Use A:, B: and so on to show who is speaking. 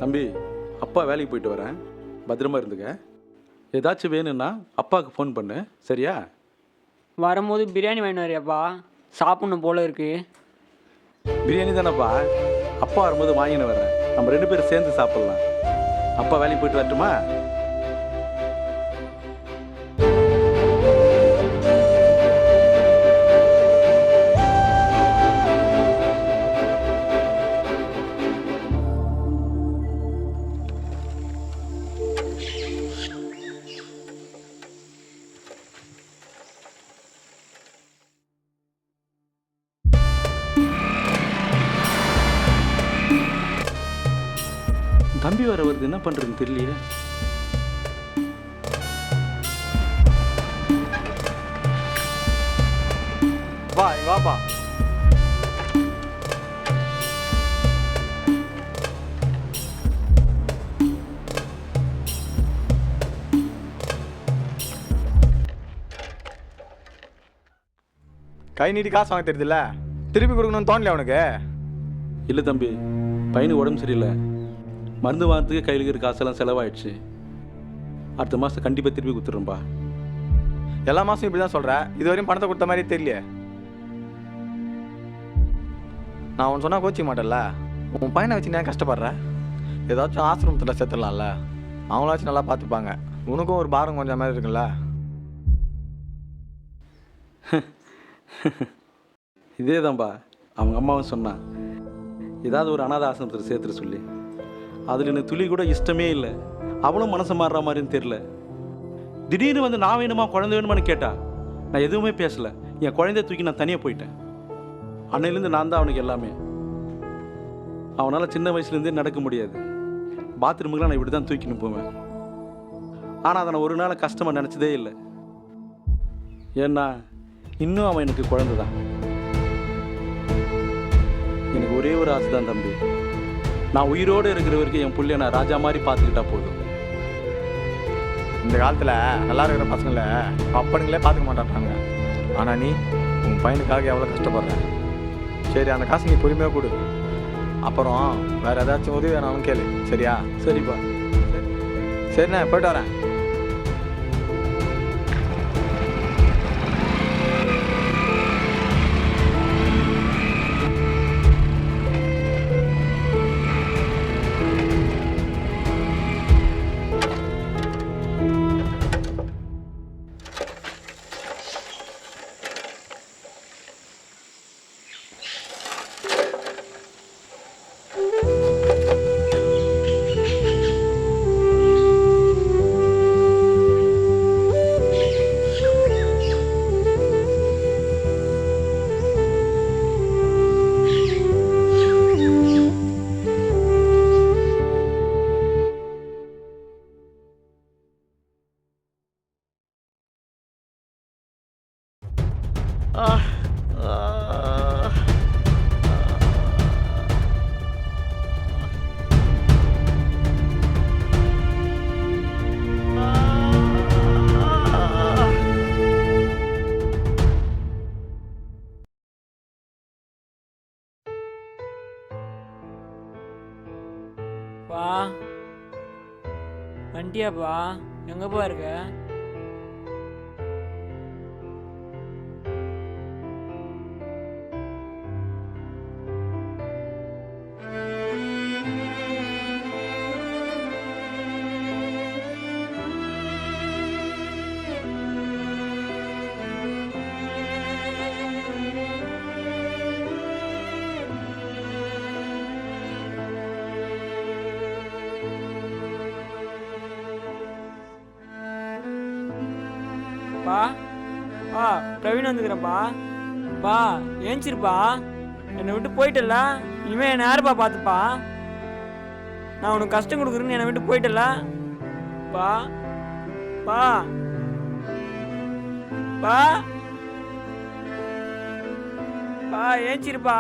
A: தம்பி, அப்பா வேலைக்கு போயிட்டு வரேன், பத்திரமா இருந்துக்க. ஏதாச்சும் வேணும்னா அப்பாவுக்கு ஃபோன் பண்ணு, சரியா?
B: வரும்போது பிரியாணி வாங்கிட்டு வரியாப்பா, சாப்பிட்ணும் போல இருக்கு.
A: பிரியாணி தானேப்பா, அப்பா வரும்போது வாங்கின்னு வரேன், நம்ம 2 பேரும் சேர்ந்து சாப்பிட்லாம். அப்பா வேலைக்கு போயிட்டு வரட்டுமா? தம்பி வர வருது, என்ன பண்ணுறதுன்னு தெரியலையே.
C: வா வாப்பா. கை நீட்டி காசு வாங்க தெரியுதுல்ல, திருப்பி கொடுக்கணும்னு தோணலையா உனக்கு?
A: இல்லை தம்பி, பையனுக்கு உடம்பு சரியில்லை, மருந்து வாங்கிறதுக்கு கையில் இருக்கிற காசெல்லாம் செலவாயிடுச்சு. அடுத்த மாதம் கண்டிப்பாக திருப்பி கொடுத்துட்றேன்பா.
C: எல்லா மாதம் இப்படி தான் சொல்கிறேன், இதுவரையும் பணத்தை கொடுத்த மாதிரி தெரியலையே. நான் உன் சொன்னால் கோச்சிக்க மாட்டேன்ல, உன் பையனை வச்சு நான் கஷ்டப்படுறேன். ஏதாச்சும் ஆசிரமத்தில் சேர்த்துடலாம்ல, அவங்களாச்சும் நல்லா பார்த்துப்பாங்க. உனக்கும் ஒரு பாரம் கொஞ்சம் மாதிரி இருக்குல்ல.
A: இதே தான்பா அவங்க அம்மாவும் சொன்னான், ஏதாவது ஒரு அனாதை ஆசிரமத்தில் சேர்த்துட சொல்லி. அதில் எனக்கு துளி கூட இஷ்டமே இல்லை. அவளும் மனசை மாறுற மாதிரின்னு தெரில. திடீர்னு வந்து நான் வேணுமா குழந்தை வேணுமான்னு கேட்டா, நான் எதுவுமே பேசலை. என் குழந்தைய தூக்கி நான் தனியாக போயிட்டேன். அன்னையிலேருந்து நான் தான் அவனுக்கு எல்லாமே. அவனால் சின்ன வயசுலேருந்தே நடக்க முடியாது. பாத்ரூமுக்கெலாம் நான் இப்படி தான் தூக்கின்னு போவேன். ஆனால் அதை நான் ஒரு நாள் கஷ்டமாக நினச்சதே இல்லை. ஏன்னா இன்னும் அவன் எனக்கு குழந்தை தான். எனக்கு ஒரே ஒரு ஆசை தான் தம்பி, நான் உயிரோடு இருக்கிற வரைக்கும் என் பிள்ளைய நான் ராஜா மாதிரி பார்த்துக்கிட்டா போதும்.
C: இந்த காலத்தில் நல்லா இருக்கிற பசங்களை அப்பனுங்களே பார்த்துக்க மாட்டாங்க. ஆனால் நீ உன் பையனுக்காக எவ்வளோ கஷ்டப்படுற. சரி, அந்த காசு நீ பொறுமையாக கொடு. அப்புறம் வேறு ஏதாச்சும் உதவி வேணாலும் கேளு, சரியா?
A: சரிப்பா.
C: சரிண்ணே, போயிட்டு வரேன்.
B: வண்டியாப்பா எங்கப்பா இருக்க? பா பா பிரவீன் வந்துக்கிறப்பா. பா ஏஞ்சிருப்பா. என்னை விட்டு போயிட்டல, இனிமே என்னை யாருப்பா பார்த்துப்பா? நான் உனக்கு கஷ்டம் கொடுக்குறேன்னு என்னை விட்டு போயிட்டல. பா பா பா பா ஏஞ்சிருப்பா.